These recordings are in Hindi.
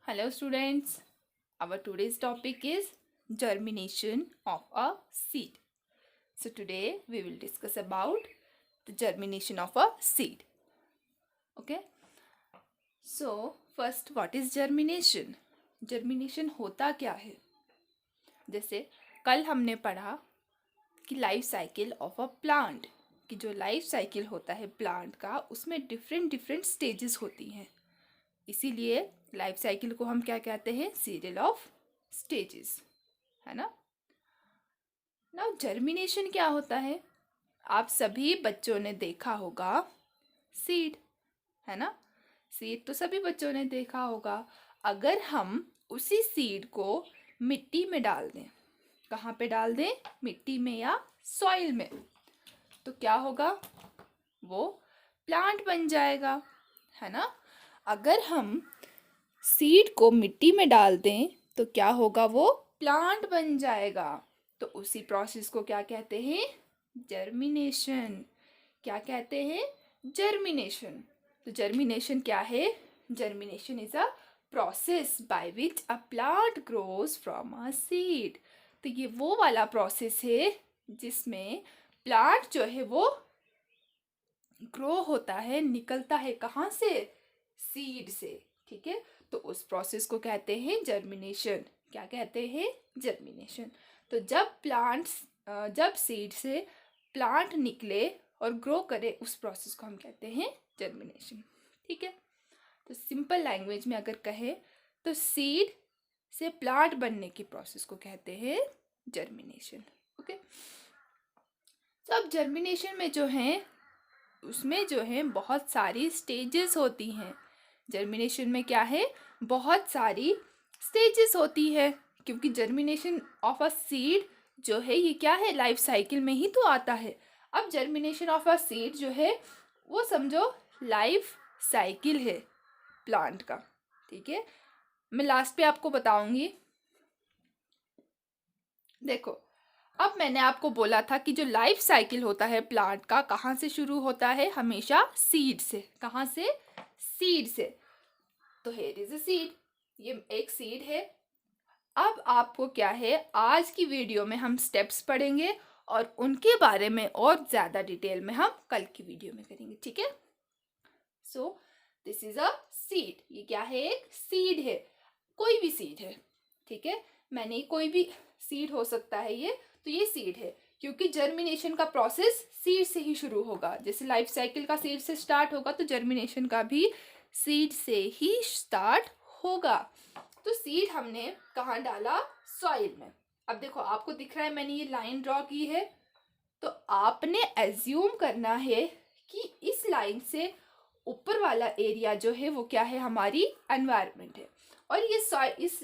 Hello students, our today's topic is germination of a seed. So today we will discuss about the germination of a seed. Okay. So first what is germination? Germination होता क्या है? जैसे कल हमने पढ़ा कि life cycle of a plant, कि जो लाइफ साइकिल होता है प्लांट का उसमें डिफरेंट स्टेजेस होती हैं. इसीलिए लाइफ साइकिल को हम क्या कहते हैं? सीरियल ऑफ स्टेजेस, है ना. नाउ जर्मिनेशन क्या होता है? आप सभी बच्चों ने देखा होगा सीड, है ना. सीड तो सभी बच्चों ने देखा होगा. अगर हम उसी सीड को मिट्टी में डाल दें, कहाँ पे डाल दें? मिट्टी में या सॉइल में, तो क्या होगा? वो प्लांट बन जाएगा, है ना. अगर हम सीड को मिट्टी में डाल दें तो क्या होगा? वो प्लांट बन जाएगा. तो उसी प्रोसेस को क्या कहते हैं? जर्मिनेशन. क्या कहते हैं? जर्मिनेशन. तो जर्मिनेशन क्या है? Germination is a process by which a plant grows from a seed. तो ये वो वाला प्रोसेस है जिसमें प्लांट जो है वो ग्रो होता है, निकलता है कहाँ से? सीड से. ठीक है. तो उस प्रोसेस को कहते हैं जर्मिनेशन. क्या कहते हैं? जर्मिनेशन. तो जब सीड से प्लांट निकले और ग्रो करे, उस प्रोसेस को हम कहते हैं जर्मिनेशन. ठीक है. तो सिंपल लैंग्वेज में अगर कहे तो सीड से प्लांट बनने की प्रोसेस को कहते हैं जर्मिनेशन. ओके. तो अब जर्मिनेशन में जो है उसमें जो है बहुत सारी स्टेजेस होती हैं. जर्मिनेशन में क्या है? बहुत सारी स्टेजेस होती है, क्योंकि जर्मिनेशन ऑफ अ सीड जो है ये क्या है? लाइफ साइकिल में ही तो आता है. अब जर्मिनेशन ऑफ अ सीड जो है वो समझो लाइफ साइकिल है प्लांट का. ठीक है. मैं लास्ट पे आपको बताऊंगी. देखो, अब मैंने आपको बोला था कि जो लाइफ साइकिल होता है प्लांट का कहाँ से शुरू होता है? हमेशा सीड से. कहाँ से? सीड से. तो हियर इज अ सीड. ये एक सीड है. अब आपको क्या है, आज की वीडियो में हम स्टेप्स पढ़ेंगे और उनके बारे में और ज़्यादा डिटेल में हम कल की वीडियो में करेंगे. ठीक है. So this is a seed. ये क्या है? एक सीड है. कोई भी सीड है. ठीक है. मैंने कोई भी सीड हो सकता है ये. तो ये सीड है क्योंकि जर्मिनेशन का प्रोसेस सीड से ही शुरू होगा. जैसे लाइफ साइकिल का सीड से स्टार्ट होगा तो जर्मिनेशन का भी सीड से ही स्टार्ट होगा. तो सीड हमने कहाँ डाला? सॉइल में. अब देखो, आपको दिख रहा है मैंने ये लाइन ड्रॉ की है. तो आपने एज्यूम करना है कि इस लाइन से ऊपर वाला एरिया जो है वो क्या है? हमारी एनवायरनमेंट है. और ये इस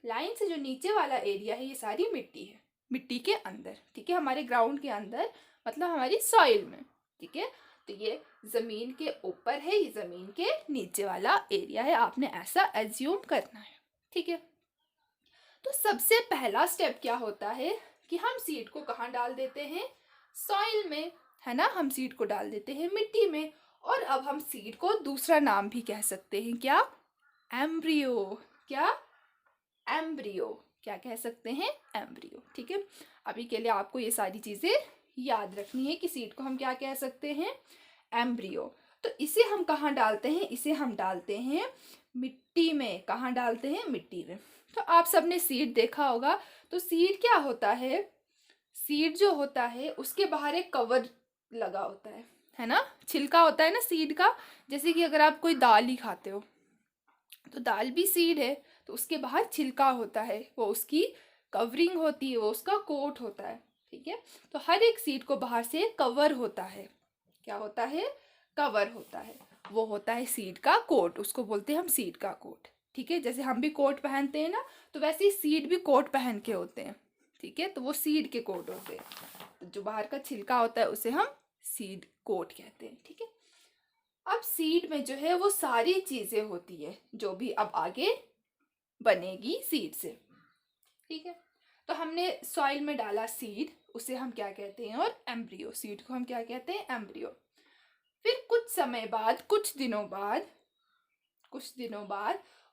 लाइन से जो नीचे वाला एरिया है ये सारी मिट्टी है, मिट्टी के अंदर. ठीक है. हमारे ग्राउंड के अंदर, मतलब हमारी सॉइल में. ठीक है. तो ये ज़मीन के ऊपर है, ये ज़मीन के नीचे वाला एरिया है. आपने ऐसा एज्यूम करना है. ठीक है. तो सबसे पहला स्टेप क्या होता है कि हम सीड को कहाँ डाल देते हैं? सॉइल में, है ना. हम सीड को डाल देते हैं मिट्टी में. और अब हम सीड को दूसरा नाम भी कह सकते हैं. क्या? एम्ब्रियो. क्या? एम्ब्रियो. क्या कह सकते हैं? एम्ब्रियो. ठीक है. अभी के लिए आपको ये सारी चीज़ें याद रखनी है कि सीड को हम क्या कह सकते हैं? एम्ब्रियो. तो इसे हम कहाँ डालते हैं? इसे हम डालते हैं मिट्टी में. कहाँ डालते हैं? मिट्टी में. तो आप सबने सीड देखा होगा. तो सीड क्या होता है? सीड जो होता है उसके बाहर एक कवर लगा होता है ना. छिलका होता है ना सीड का. जैसे कि अगर आप कोई दाल ही खाते हो तो दाल भी सीड है, तो उसके बाहर छिलका होता है, वो उसकी कवरिंग होती है, वो उसका कोट होता है. ठीक है. तो हर एक सीड को बाहर से कवर होता है. क्या होता है? कवर होता है. वो होता है सीड का कोट. उसको बोलते हैं हम सीड का कोट. ठीक है. जैसे हम भी कोट पहनते हैं ना, तो वैसे ही सीड भी कोट पहन के होते हैं. ठीक है. तो वो सीड के कोट होते हैं. तो जो बाहर का छिलका होता है उसे हम सीड कोट कहते हैं. ठीक है. अब सीड में जो है वो सारी चीज़ें होती है जो भी अब आगे बनेगी सीड से. ठीक है. तो हमने सॉइल में डाला सीड, उसे हम क्या कहते हैं? और एम्ब्रियो. सीड को हम क्या कहते हैं? एम्ब्रियो. फिर कुछ समय बाद, कुछ दिनों बाद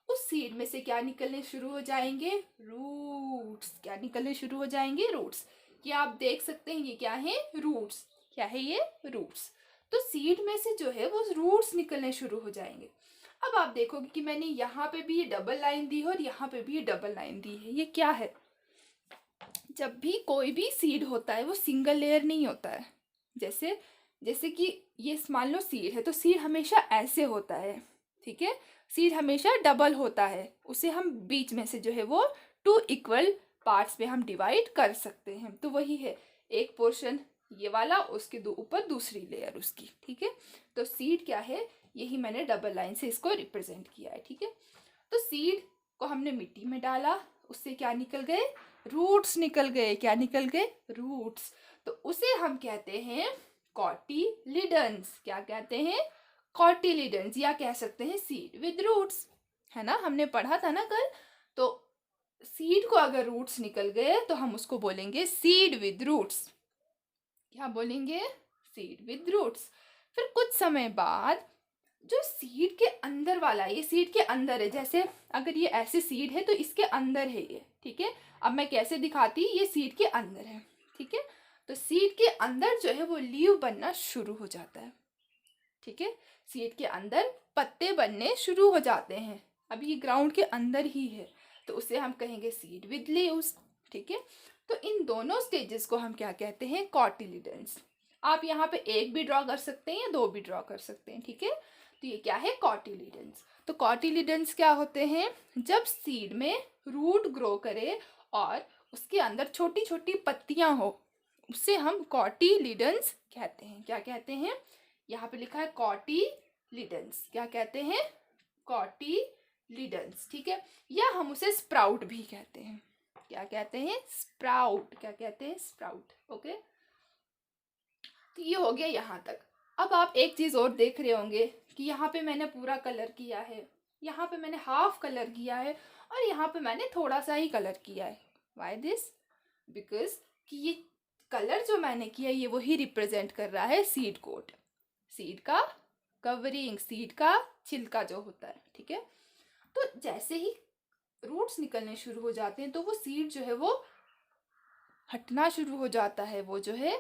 उस सीड में से क्या निकलने शुरू हो जाएंगे, रूट्स। क्या निकलने शुरू हो जाएंगे, रूट्स। ये आप देख सकते हैं, ये क्या है, रूट्स। क्या है ये, रूट्स। तो सीड में से जो है वो रूट्स निकलने शुरू हो जाएंगे। अब आप देखोगे कि मैंने यहाँ पे भी ये डबल लाइन दी है और यहाँ पे भी ये डबल लाइन दी है। ये क्या है, जब भी कोई भी सीड होता है वो सिंगल लेयर नहीं होता है। जैसे जैसे कि ये मान लो सीड है, तो सीड हमेशा ऐसे होता है, ठीक है। सीड हमेशा डबल होता है, उसे हम बीच में से जो है वो 2 इक्वल पार्ट्स में हम डिवाइड कर सकते हैं। तो वही है, एक पोर्शन ये वाला, उसके ऊपर दूसरी लेयर उसकी, ठीक है। तो सीड क्या है, यही मैंने डबल लाइन से इसको रिप्रेजेंट किया है, ठीक है। तो सीड को हमने मिट्टी में डाला, उससे क्या निकल गए, रूट्स निकल गए। क्या निकल गए, रूट्स। तो उसे हम कहते हैं कॉटिलिडन्स। क्या कहते हैं, कॉटिलिडन्स, या कह सकते हैं सीड विद रूट्स, है ना, हमने पढ़ा था ना कल। तो सीड को अगर रूट्स निकल गए तो हम उसको बोलेंगे सीड विद रूट्स। क्या बोलेंगे, सीड विद रूट्स। फिर कुछ समय बाद जो सीड के अंदर वाला, ये सीड के अंदर है, जैसे अगर ये ऐसे सीड है तो इसके अंदर है ये, ठीक है। अब मैं कैसे दिखाती, ये सीड के अंदर है, ठीक है। तो सीड के अंदर जो है वो लीव बनना शुरू हो जाता है, ठीक है। सीड के अंदर पत्ते बनने शुरू हो जाते हैं। अभी ये ग्राउंड के अंदर ही है, तो उसे हम कहेंगे सीड विद लीव्स, ठीक है। तो इन दोनों स्टेजेस को हम क्या कहते हैं, कॉटिलिडन्स। आप यहाँ पे एक भी ड्रॉ कर सकते हैं या दो भी ड्रॉ कर सकते हैं, ठीक है। तो ये क्या है, कॉटिलिडन्स। तो कॉटिलिडन्स क्या होते हैं, जब सीड में रूट ग्रो करे और उसके अंदर छोटी छोटी पत्तियां हो, उसे हम कॉटिलिडन्स कहते हैं। क्या कहते हैं, यहाँ पे लिखा है कॉटिलिडन्स। क्या कहते हैं, कॉटिलिडन्स, ठीक है। या हम उसे स्प्राउट भी कहते हैं। क्या कहते हैं, स्प्राउट। क्या कहते हैं, स्प्राउट, ओके। तो ये हो गया यहाँ तक। अब आप एक चीज़ और देख रहे होंगे कि यहाँ पे मैंने पूरा कलर किया है, यहाँ पे मैंने हाफ कलर किया है, और यहाँ पे मैंने थोड़ा सा ही कलर किया है। वाई दिस, बिकॉज कि ये कलर जो मैंने किया ये वही रिप्रेजेंट कर रहा है सीड कोट, सीड का कवरिंग, सीड का छिलका जो होता है, ठीक है। तो जैसे ही रूट्स निकलने शुरू हो जाते हैं तो वो सीड जो है वो हटना शुरू हो जाता है, वो जो है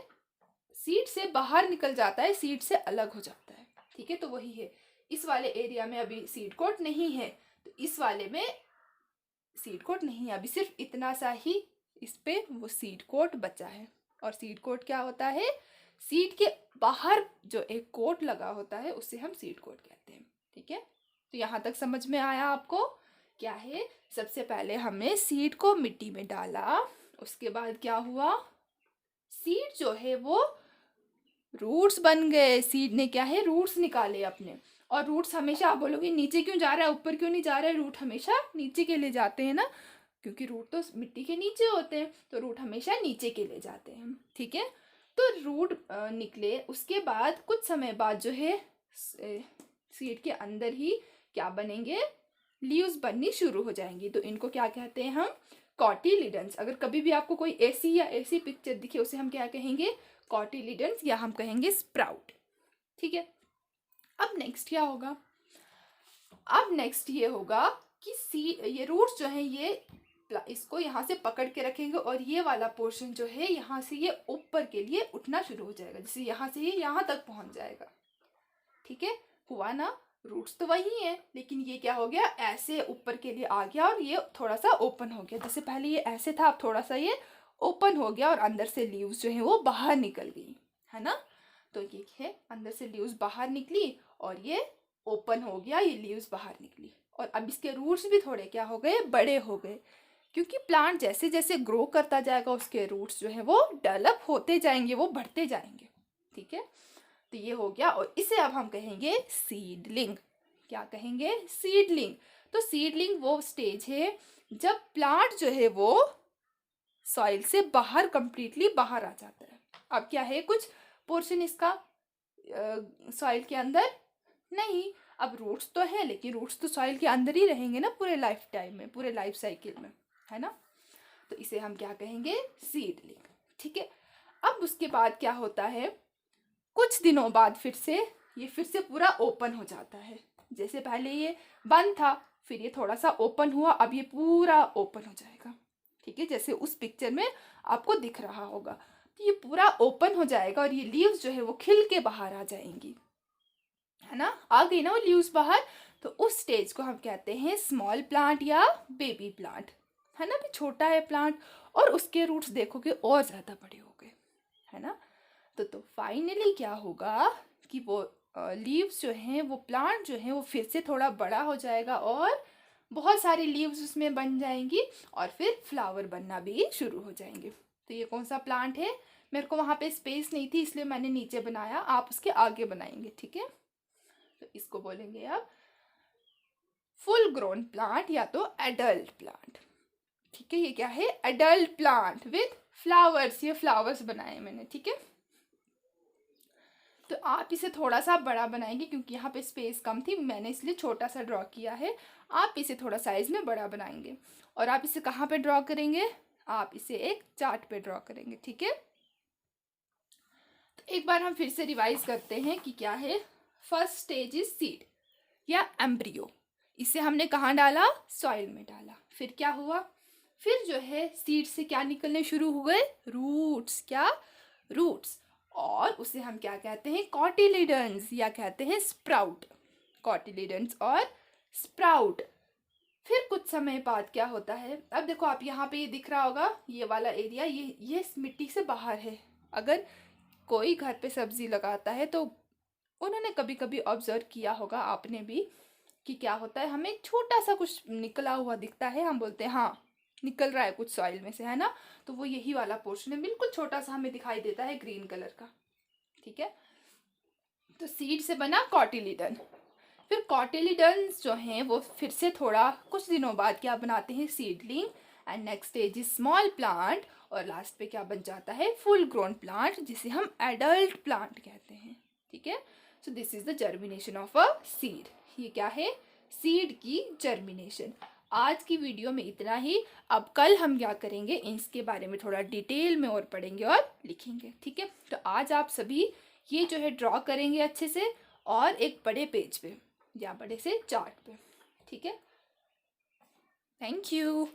सीड से बाहर निकल जाता है, सीड से अलग हो जाता है, ठीक है। तो वही है, इस वाले एरिया में अभी सीड कोट नहीं है, तो इस वाले में सीड कोट नहीं है, अभी सिर्फ इतना सा ही इस पे वो सीड कोट बचा है। और सीड कोट क्या होता है, सीड के बाहर जो एक कोट लगा होता है उसे हम सीड कोट कहते हैं, ठीक है। तो यहाँ तक समझ में आया आपको, क्या है, सबसे पहले हमने सीड को मिट्टी में डाला, उसके बाद क्या हुआ, सीड जो है वो रूट्स बन गए। सीड ने क्या है, रूट्स निकाले अपने। और रूट्स हमेशा, आप बोलोगे नीचे क्यों जा रहा है, ऊपर क्यों नहीं जा रहा है, रूट हमेशा नीचे के लिए जाते हैं ना, क्योंकि रूट तो मिट्टी के नीचे होते हैं, तो रूट हमेशा नीचे के लिए जाते हैं, ठीक है। तो रूट निकले, उसके बाद कुछ समय बाद जो है सीड के अंदर ही क्या बनेंगे, लीव्स बननी शुरू हो जाएंगी। तो इनको क्या कहते हैं हम, कॉटिलिडन्स। अगर कभी भी आपको कोई ऐसी पिक्चर दिखे उसे हम क्या कहेंगे, कॉटिलिडन्स, या हम कहेंगे स्प्राउट, ठीक है। अब नेक्स्ट क्या होगा, अब नेक्स्ट ये होगा कि ये रूट्स जो हैं ये इसको यहाँ से पकड़ के रखेंगे, और ये वाला पोर्शन जो है यहाँ से ये ऊपर के लिए उठना शुरू हो जाएगा, जैसे यहाँ से ये यहाँ तक पहुँच जाएगा, ठीक है। हुआ ना, रूट्स तो वही है, लेकिन ये क्या हो गया, ऐसे ऊपर के लिए आ गया और ये थोड़ा सा ओपन हो गया। जैसे पहले ये ऐसे था, अब थोड़ा सा ये ओपन हो गया और अंदर से लीव्स जो है वो बाहर निकल गई, है ना। तो ये है, अंदर से लीव्स बाहर निकली और ये ओपन हो गया, ये लीव्स बाहर निकली। और अब इसके रूट्स भी थोड़े क्या हो गए, बड़े हो गए, क्योंकि प्लांट जैसे जैसे ग्रो करता जाएगा उसके रूट्स जो है वो डेवलप होते जाएंगे, वो बढ़ते जाएंगे, ठीक है। तो ये हो गया, और इसे अब हम कहेंगे सीडलिंग। क्या कहेंगे, सीडलिंग। तो सीडलिंग वो स्टेज है जब प्लांट जो है वो सॉइल से बाहर कंप्लीटली बाहर आ जाता है। अब क्या है, कुछ पोर्शन इसका सॉइल के अंदर नहीं, अब रूट्स तो है, लेकिन रूट्स तो सॉइल के अंदर ही रहेंगे ना पूरे लाइफ टाइम में, पूरे लाइफ साइकिल में, है ना। तो इसे हम क्या कहेंगे, सीडलिंग, ठीक है। अब उसके बाद क्या होता है, कुछ दिनों बाद फिर से ये फिर से पूरा ओपन हो जाता है। जैसे पहले ये बंद था, फिर ये थोड़ा सा ओपन हुआ, अब ये पूरा ओपन हो जाएगा, ठीक है, जैसे उस पिक्चर में आपको दिख रहा होगा। तो ये पूरा ओपन हो जाएगा और ये लीव्स जो है वो खिल के बाहर आ जाएंगी, है ना, आ गई ना वो लीव्स बाहर। तो उस स्टेज को हम कहते हैं स्मॉल प्लांट या बेबी प्लांट, है ना, भी छोटा है प्लांट, और उसके रूट्स देखोगे और ज़्यादा बड़े हो गए, है ना। तो फाइनली क्या होगा कि वो लीव्स जो हैं, वो प्लांट जो है वो फिर से थोड़ा बड़ा हो जाएगा और बहुत सारी लीव्स उसमें बन जाएंगी और फिर फ्लावर बनना भी शुरू हो जाएंगे। तो ये कौन सा प्लांट है, मेरे को वहाँ पे स्पेस नहीं थी इसलिए मैंने नीचे बनाया, आप उसके आगे बनाएंगे, ठीक है। तो इसको बोलेंगे आप फुल ग्रोन प्लांट या तो एडल्ट प्लांट, ठीक है। ये क्या है, एडल्ट प्लांट विथ फ्लावर्स, ये फ्लावर्स बनाए मैंने, ठीक है। तो आप इसे थोड़ा सा बड़ा बनाएंगे क्योंकि यहाँ पे स्पेस कम थी, मैंने इसलिए छोटा सा ड्रॉ किया है। आप इसे थोड़ा साइज में बड़ा बनाएंगे और आप इसे कहाँ पे ड्रॉ करेंगे, आप इसे एक चार्ट पे ड्रॉ करेंगे, ठीक है। तो एक बार हम फिर से रिवाइज करते हैं कि क्या है। फर्स्ट स्टेज इज सीड या एम्ब्रियो, इसे हमने कहाँ डाला, सॉइल में डाला। फिर क्या हुआ, फिर जो है सीड से क्या निकलने शुरू हुए, रूट्स, क्या, रूट्स, और उसे हम क्या कहते हैं, कॉटिलिडन्स या कहते हैं स्प्राउट, कॉटिलिडन्स और स्प्राउट। फिर कुछ समय बाद क्या होता है, अब देखो आप यहाँ पे ये दिख रहा होगा, ये वाला एरिया, ये इस मिट्टी से बाहर है। अगर कोई घर पे सब्जी लगाता है तो उन्होंने कभी कभी ऑब्जर्व किया होगा, आपने भी, कि क्या होता है, हमें छोटा सा कुछ निकला हुआ दिखता है, हम बोलते हैं हाँ निकल रहा है कुछ सॉइल में से, है ना। तो वो यही वाला पोर्शन है, बिल्कुल छोटा सा हमें दिखाई देता है ग्रीन कलर का, ठीक है। तो सीड से बना कॉटिलिडन। फिर कॉटिलिडन्स जो हैं वो फिर से थोड़ा कुछ दिनों बाद क्या बनाते हैं, seedling, and next stage is small plant, और लास्ट पे क्या बन जाता है, फुल ग्रोन प्लांट, जिसे हम एडल्ट प्लांट कहते हैं, ठीक है। So this is the germination of a seed, ये क्या है, सीड की जर्मिनेशन। आज की वीडियो में इतना ही। अब कल हम क्या करेंगे, इसके बारे में थोड़ा डिटेल में और पढ़ेंगे और लिखेंगे, ठीक है। तो आज आप सभी ये जो है ड्रॉ करेंगे अच्छे से और एक बड़े पेज पे या बड़े से चार्ट पे, ठीक है। Thank you.